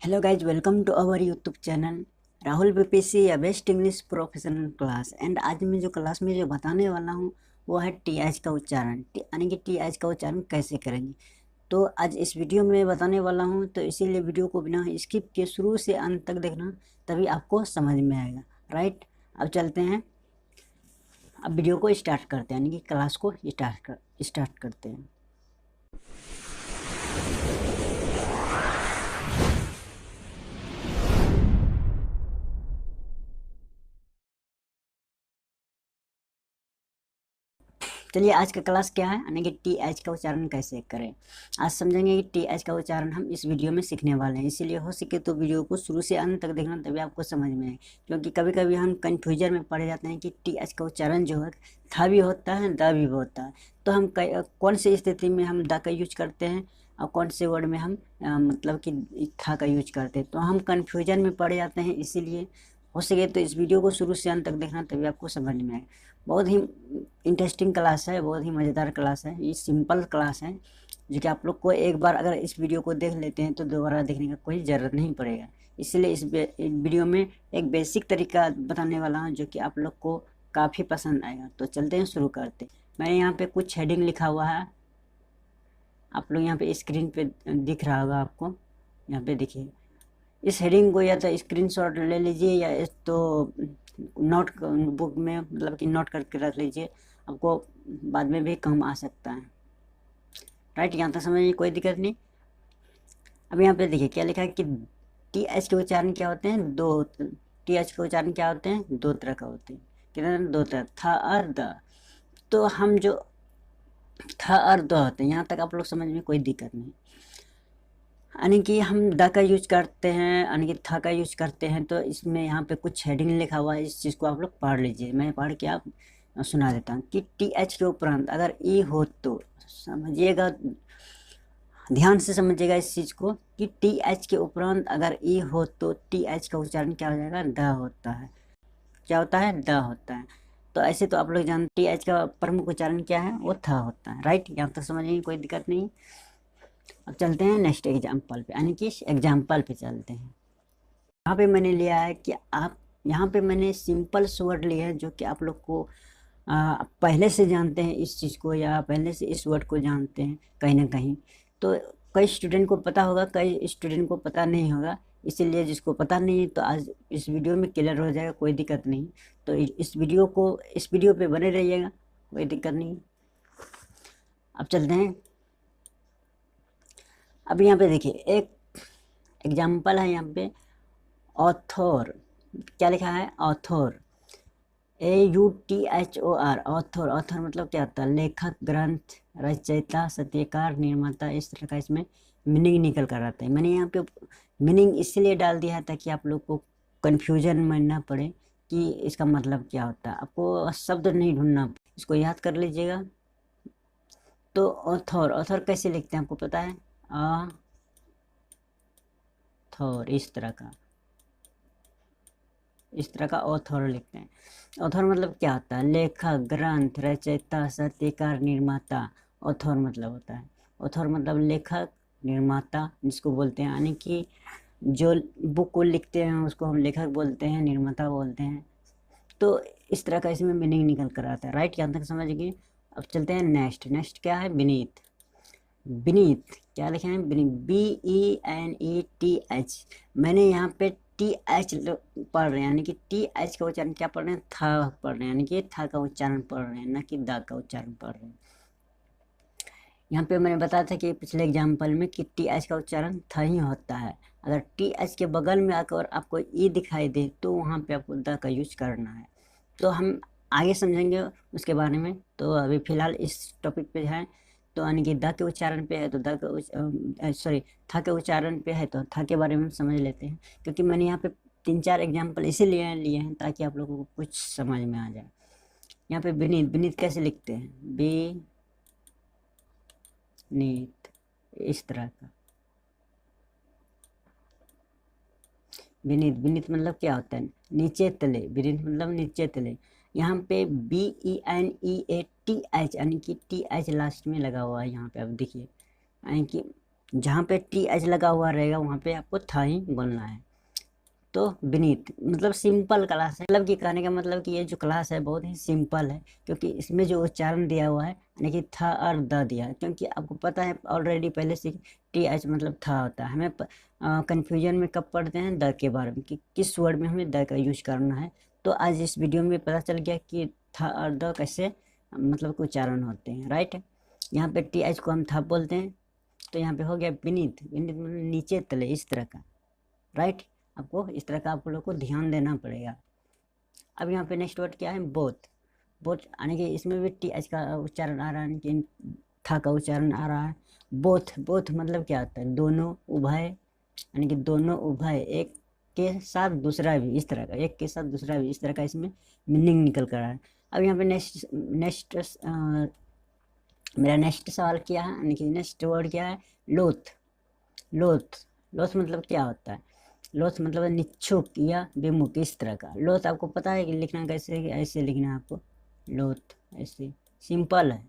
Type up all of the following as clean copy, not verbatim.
Hello guys, welcome to our YouTube channel Rahul BPSC या best English professional class. And आज मैं जो class में जो बताने वाला हूँ वो है टीएच का उच्चारण, यानी कि टीएच का उच्चारण कैसे करेंगे। तो आज इस वीडियो में बताने वाला हूँ, तो इसीलिए वीडियो को बिना स्किप के शुरू से अंत तक देखना, तभी आपको समझ में आएगा। राइट, अब चलते हैं, अब वीडियो को स्टार्ट करते हैं, यानी कि क्लास को स्टार्ट करते हैं। चलिए, आज का क्लास क्या है, यानी कि टीएच का उच्चारण कैसे करें। आज समझेंगे कि टीएच का उच्चारण हम इस वीडियो में सीखने वाले हैं, इसीलिए हो सके तो वीडियो को शुरू से अंत तक देखना, तभी आपको समझ में आए। क्योंकि कभी कभी हम कन्फ्यूजन में पड़ जाते हैं कि टीएच का उच्चारण जो है था भी होता है, द भी होता है। तो हम कौन सी स्थिति में हम द का यूज करते हैं और कौन से वर्ड में हम मतलब कि था का यूज करते हैं, तो हम कन्फ्यूजन में पड़ जाते हैं। इसीलिए हो सके तो इस वीडियो को शुरू से अंत तक देखना, तभी आपको समझ में आए। बहुत ही इंटरेस्टिंग क्लास है, बहुत ही मज़ेदार क्लास है, ये सिंपल क्लास है जो कि आप लोग को एक बार अगर इस वीडियो को देख लेते हैं तो दोबारा देखने का कोई ज़रूरत नहीं पड़ेगा। इसलिए इस वीडियो में एक बेसिक तरीका बताने वाला हूँ जो कि आप लोग को काफ़ी पसंद आएगा। तो चलते हैं, शुरू करते हैं। मैंने यहाँ पे कुछ हेडिंग लिखा हुआ है, आप लोग यहाँ पे स्क्रीन पे दिख रहा होगा आपको, यहाँ पे देखिए। इस हेडिंग को या तो स्क्रीनशॉट ले लीजिए या तो नोट बुक में मतलब कि नोट करके रख लीजिए, आपको बाद में भी काम आ सकता है। राइट, यहाँ तक समझिए, कोई दिक्कत नहीं। अब यहाँ पे देखिए क्या लिखा है कि टी एच के उच्चारण क्या होते हैं, दो। टी एच के उच्चारण क्या होते हैं, दो तरह का होते हैं। कितने, दो तरह, था और द। तो हम जो था और द होते हैं, यहाँ तक आप लोग समझ में कोई दिक्कत नहीं। यानी कि हम द का यूज करते हैं, यानी कि था का यूज करते हैं। तो इसमें यहाँ पे कुछ हेडिंग लिखा हुआ है, इस चीज़ को आप लोग पढ़ लीजिए। मैं पढ़ के आप सुना देता हूँ कि टी एच के उपरांत अगर ई हो तो समझिएगा, ध्यान से समझिएगा इस चीज़ को कि टी एच के उपरांत अगर ई हो तो टी एच का उच्चारण क्या हो जाएगा, द होता है। क्या होता है, द होता है। तो ऐसे तो आप लोग जानते, टी एच का प्रमुख उच्चारण क्या है, वो था होता है। राइट, यहाँ तक समझिए, कोई दिक्कत नहीं। अब चलते हैं नेक्स्ट एग्जाम्पल पे, यानी कि एग्जाम्पल पे चलते हैं। यहाँ पे मैंने लिया है कि आप, यहाँ पे मैंने सिंपल से वर्ड लिया है जो कि आप लोग को पहले से जानते हैं इस चीज़ को, या पहले से इस वर्ड को जानते हैं कहीं ना कहीं। तो कई स्टूडेंट को पता होगा, कई स्टूडेंट को पता नहीं होगा। इसीलिए जिसको पता नहीं है तो आज इस वीडियो में क्लियर हो जाएगा, कोई दिक्कत नहीं। तो इस वीडियो पे बने रहिएगा, कोई दिक्कत नहीं। अब चलते हैं। अब यहाँ पे देखिए एक एग्जाम्पल है, यहाँ पे ऑथर, क्या लिखा है, ऑथर, AUTHOR, ऑथर। ऑथर मतलब क्या होता है, लेखक, ग्रंथ रचयिता, सत्यकार, निर्माता। इस तरह का इसमें मीनिंग निकल कर आता है। मैंने यहाँ पे मीनिंग इसलिए डाल दिया है ताकि आप लोग को कन्फ्यूजन में ना पड़े कि इसका मतलब क्या होता है। आपको शब्द नहीं ढूंढना, इसको याद कर लीजिएगा। तो ऑथर, ऑथर कैसे लिखते हैं आपको पता है, ऑथर, इस तरह का ऑथर लिखते हैं। ऑथर मतलब क्या होता है, लेखक, ग्रंथ रचयिता, साहित्यकार, निर्माता। ऑथर मतलब होता है, ऑथर मतलब लेखक, निर्माता जिसको बोलते हैं, यानी कि जो बुक को लिखते हैं उसको हम लेखक बोलते हैं, निर्माता बोलते हैं। तो इस तरह का इसमें मीनिंग निकल कर आता है। राइट, यहाँ तक समझ गए। अब चलते हैं नेक्स्ट। नेक्स्ट क्या है, बीनीथ। बीनीथ क्या लिखे हैं, BENETH। मैंने यहाँ पे टी एच पढ़ रहे हैं, यानी कि टी एच का उच्चारण क्या पढ़ रहे हैं, था पढ़ रहे हैं, यानी कि था का उच्चारण पढ़ रहे हैं, ना कि द का उच्चारण पढ़ रहे हैं। यहाँ पे मैंने बताया था कि पिछले एग्जाम्पल में कि टी एच का उच्चारण था ही होता है। अगर टी एच के बगल में आकर आपको ई दिखाई दे तो वहाँ पे आपको द का यूज करना है। तो हम आगे समझेंगे उसके बारे में। तो अभी फिलहाल इस टॉपिक पे है, तो यानी कि द के उच्चारण पे है तो सॉरी, था के उच्चारण पे है तो था के बारे में समझ लेते हैं। क्योंकि मैंने यहाँ पे 3-4 एग्जाम्पल इसीलिए लिए हैं ताकि आप लोगों को कुछ समझ में आ जाए। यहाँ पे विनीत, विनीत कैसे लिखते हैं, नीत, इस तरह का। विनीत, विनीत मतलब क्या होता है, नीचे तले। विनीत मतलब नीचे तले। यहाँ पे BENEATH, यानी कि टी एच लास्ट में लगा हुआ है। यहाँ पे अब देखिए, यानी कि जहाँ पे टी एच लगा हुआ रहेगा वहाँ पे आपको था ही बोलना है। तो बीनीथ मतलब सिंपल क्लास है, मतलब कि कहने का मतलब कि ये जो क्लास है बहुत ही सिंपल है, क्योंकि इसमें जो उच्चारण दिया हुआ है यानी कि था और द दिया है, क्योंकि आपको पता है ऑलरेडी पहले से टी एच मतलब था होता है। हमें कन्फ्यूजन में कब पढ़ते हैं, द के बारे में, कि किस वर्ड में हमें द का यूज करना है। तो आज इस वीडियो में पता चल गया कि था और द कैसे मतलब उच्चारण होते हैं, राइट। यहाँ पे टी एच को हम था बोलते हैं, तो यहाँ पे हो गया बीनीथ, बीनीथ मतलब नीचे तले इस तरह का, राइट। आपको इस तरह का आप लोग को ध्यान देना पड़ेगा। अब यहाँ पे नेक्स्ट वर्ड क्या है, बोथ। बोथ यानी कि इसमें भी टी एच का उच्चारण आ रहा है, कि था का उच्चारण आ रहा है। बोथ, बोथ मतलब क्या होता है, दोनों, उभय, यानी कि दोनों उभय, एक के साथ दूसरा भी, इस तरह का, एक के साथ दूसरा भी, इस तरह का इसमें मीनिंग निकल कर रहा है। अब यहाँ पे नेक्स्ट नेक्स्ट मेरा नेक्स्ट सवाल क्या है, यानी कि नेक्स्ट वर्ड क्या है, लोथ। लोथ, लोथ मतलब क्या होता है, लोथ मतलब निच्छुक या विमुख, इस तरह का। लोथ आपको पता है कि लिखना कैसे है, ऐसे लिखना है आपको, लोथ, ऐसे सिंपल है।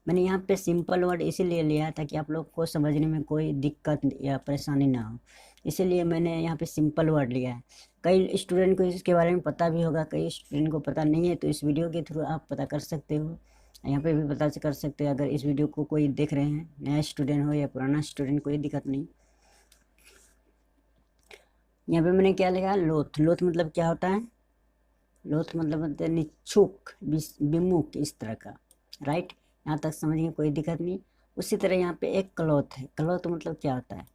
मैंने यहाँ पे सिंपल वर्ड इसीलिए लिया ताकि आप लोग को समझने में कोई दिक्कत या परेशानी ना हो, इसीलिए मैंने यहाँ पे सिंपल वर्ड लिया है। कई स्टूडेंट को इसके बारे में पता भी होगा, कई स्टूडेंट को पता नहीं है, तो इस वीडियो के थ्रू आप पता कर सकते हो, यहाँ पे भी पता कर सकते हैं। अगर इस वीडियो को कोई देख रहे हैं, नया स्टूडेंट हो या पुराना स्टूडेंट, कोई दिक्कत नहीं। यहाँ पे मैंने क्या लिखा है, लोथ। लोथ मतलब क्या होता है, लोथ मतलब होता है निच्छुक, विमुख, इस तरह का, राइट। यहाँ तक समझिए, कोई दिक्कत नहीं। उसी तरह यहाँ पे एक क्लॉथ है। क्लॉथ मतलब क्या होता है,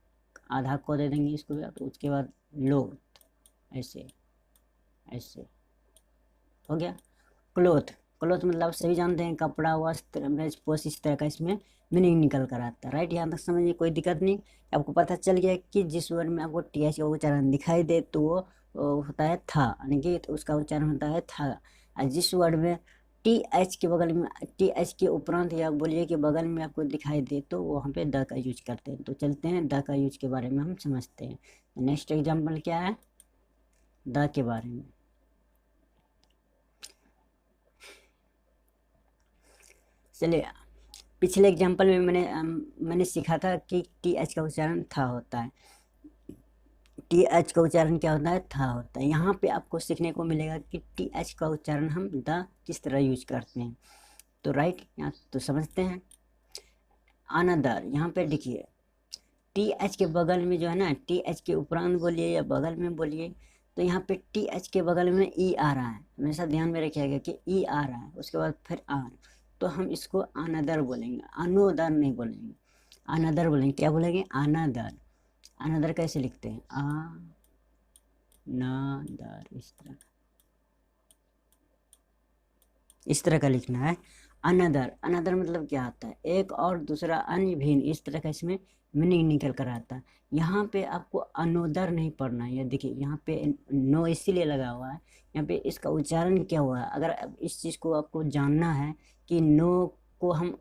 आधा को दे देंगे इसको भी, तो उसके बाद लोथ, ऐसे ऐसे हो गया क्लोथ। क्लोथ मतलब आप सभी जानते हैं, कपड़ा, वस्त्र, मेज पोश, इस तरह का इसमें मीनिंग निकल कर आता है, राइट। यहाँ तक समझिए, कोई दिक्कत नहीं। आपको पता चल गया कि जिस वर्ड में आपको टी एच का उच्चारण दिखाई दे तो वो होता है था, यानी कि तो उसका उच्चारण होता है था। और जिस वर्ड में टी एच के बगल में, टी एच के उपरांत या बोलिए कि बगल में आपको दिखाई दे तो वहाँ पे द का यूज करते हैं। तो चलते हैं द का यूज के बारे में हम समझते हैं। नेक्स्ट एग्जाम्पल क्या है, द के बारे में। चलिए, पिछले एग्जाम्पल में मैंने सीखा था कि टी एच का उच्चारण था होता है, टी एच का उच्चारण क्या होता है, था होता है। यहाँ पे आपको सीखने को मिलेगा कि टी एच का उच्चारण हम द किस तरह यूज करते हैं। तो राइट, यहाँ तो समझते हैं। अनदर, यहाँ पे देखिए टी एच के बगल में जो है ना, टी एच के उपरांत बोलिए या बगल में बोलिए, तो यहाँ पे टी एच के बगल में ई आ रहा है, हमेशा ध्यान में रखिएगा कि ई आ रहा है, उसके बाद फिर आन, तो हम इसको अनदर बोलेंगे, अनोदर नहीं बोलेंगे, अनदर बोलेंगे। क्या बोलेंगे, अनदर। अनदर कैसे लिखते हैं, आ ना दर, इस तरह का लिखना है। अनदर, अनदर मतलब क्या आता है, एक और दूसरा, अन्य भिन्न, इस तरह का इसमें मीनिंग निकल कर आता है। यहाँ पे आपको अनोदर नहीं पढ़ना है। ये देखिए यहाँ पे नो इसीलिए लगा हुआ है, यहाँ पे इसका उच्चारण क्या हुआ है। अगर इस चीज़ को आपको जानना है कि नो को हम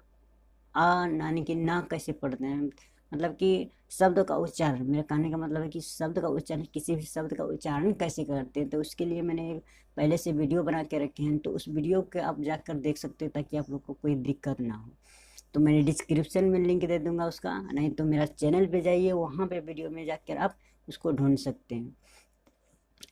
आ यानी कि ना कैसे पढ़ते हैं, मतलब कि शब्द का उच्चारण, मेरा कहने का मतलब है कि शब्द का उच्चारण, किसी भी शब्द का उच्चारण कैसे करते हैं, तो उसके लिए मैंने पहले से वीडियो बना के रखे हैं, तो उस वीडियो के आप जाकर देख सकते हैं ताकि आप लोग को कोई दिक्कत ना हो। तो मैंने डिस्क्रिप्शन में लिंक दे दूंगा उसका, नहीं तो मेरा चैनल पे जाइए, वहाँ पे वीडियो में जाकर आप उसको ढूंढ सकते हैं,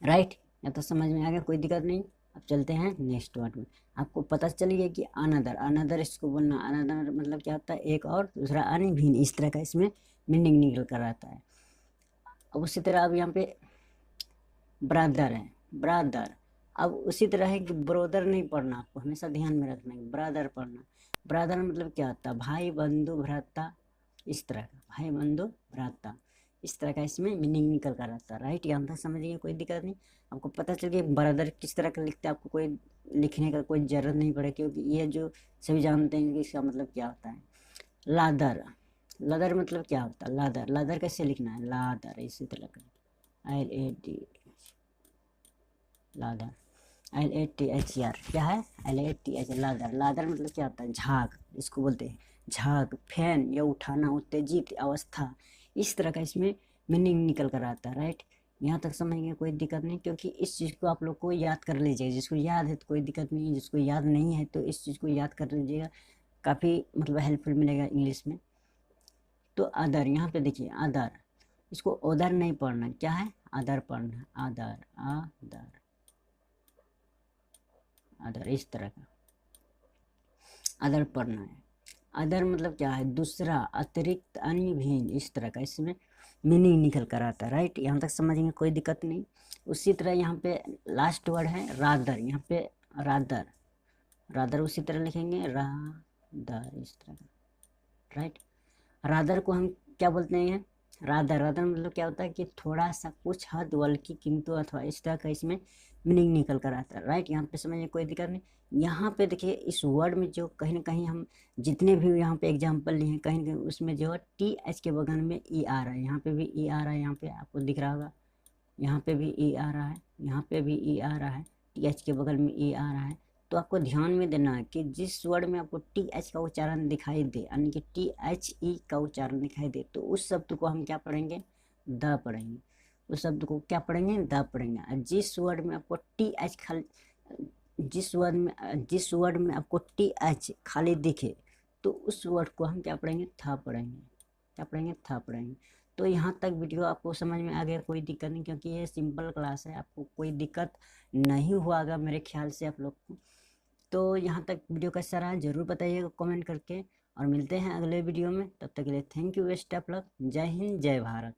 राइट। या तो समझ में आ गया, कोई दिक्कत नहीं। अब चलते हैं नेक्स्ट वर्ड में। आपको पता चल गया कि अनदर, अनदर इसको बोलना, अनदर मतलब क्या होता है, एक और दूसरा, अन्य भिन्न, इस तरह का इसमें मीनिंग निकल कर आता है। अब उसी तरह अब यहाँ पे ब्रदर है, ब्रदर। अब उसी तरह है कि ब्रोदर नहीं पढ़ना, आपको हमेशा ध्यान में रखना है, ब्रदर पढ़ना। ब्रदर मतलब क्या होता है, भाई, बंधु, भ्राता, इस तरह का, भाई, बंधु, भ्राता, इस तरह का इसमें मीनिंग निकल कर आता है, राइट। यहाँ तक समझिए, कोई दिक्कत नहीं। आपको पता चल गया ब्रदर किस तरह का लिखते हैं, आपको कोई लिखने का कोई ज़रूरत नहीं पड़े, क्योंकि ये जो सभी जानते हैं कि इसका मतलब क्या होता है। लादर, लादर मतलब क्या होता है, लादर, लादर कैसे लिखना है, लादर, इसी तरह का, LAD, लादर, LATHER, क्या है, LATH, लादर। लादर मतलब क्या होता है, झाग, इसको बोलते हैं झाग, फैन या उठाना, उत्तेजित अवस्था, इस तरह का इसमें मीनिंग निकल कर आता है, राइट। यहाँ तक समझेंगे, कोई दिक्कत नहीं, क्योंकि इस चीज़ को आप लोग को याद कर लीजिएगा। जिसको याद है तो कोई दिक्कत नहीं है, जिसको याद नहीं है तो इस चीज़ को याद कर लीजिएगा, काफ़ी मतलब हेल्पफुल मिलेगा इंग्लिश में। तो अदर, यहाँ पे देखिए अदर, इसको उधर नहीं पढ़ना, क्या है अदर पढ़ना है, अदर अदर अदर, इस तरह का अदर पढ़ना है। अदर मतलब क्या है, दूसरा, अतिरिक्त, अन्य, भिन्न, इस तरह का इसमें मीनिंग निकल कर आता है। राइट, यहाँ तक समझेंगे कोई दिक्कत नहीं। उसी तरह यहाँ पे लास्ट वर्ड है रादर, यहाँ पे रादर, रादर उसी तरह लिखेंगे रादर, इस तरह का। राइट, रादर को हम क्या बोलते हैं, रादर, रादर मतलब क्या होता है कि थोड़ा सा, कुछ, हद, बल्कि, किंतु, अथवा, इस तरह का इसमें मीनिंग निकल कर आता है। राइट, यहाँ पे समझिए कोई दिक्कत नहीं। यहाँ पे देखिए इस वर्ड में जो कहीं ना कहीं हम जितने भी यहाँ पे एग्जाम्पल लिए हैं, कहीं ना कहीं उसमें जो है टी एच के बगल में ई आ रहा है, यहाँ पे भी ई आ रहा है, यहाँ पे आपको दिख रहा होगा, यहाँ पे भी ई आ रहा है, यहाँ पे भी ई आ रहा है, टी एच के बगल में ई आ रहा है। तो आपको ध्यान में देना है कि जिस वर्ड में आपको टी एच का उच्चारण दिखाई दे, यानी कि टी एच ई का उच्चारण दिखाई दे, तो उस शब्द को हम क्या पढ़ेंगे, द पढ़ेंगे। उस शब्द को क्या पढ़ेंगे, द पढ़ेंगे। और जिस वर्ड में आपको टी एच खाली, जिस वर्ड में आपको टी एच खाली दिखे, तो उस वर्ड को हम क्या पढ़ेंगे, था पढ़ेंगे। क्या पढ़ेंगे, था पढ़ेंगे। तो यहाँ तक वीडियो आपको समझ में आ गया, कोई दिक्कत नहीं, क्योंकि ये सिंपल क्लास है, आपको कोई दिक्कत नहीं हुआ मेरे ख्याल से आप लोग को। तो यहाँ तक वीडियो कैसा रहा जरूर बताइएगा कमेंट करके, और मिलते हैं अगले वीडियो में। तब तक के लिए thank you, best of luck, जय हिंद, जय भारत।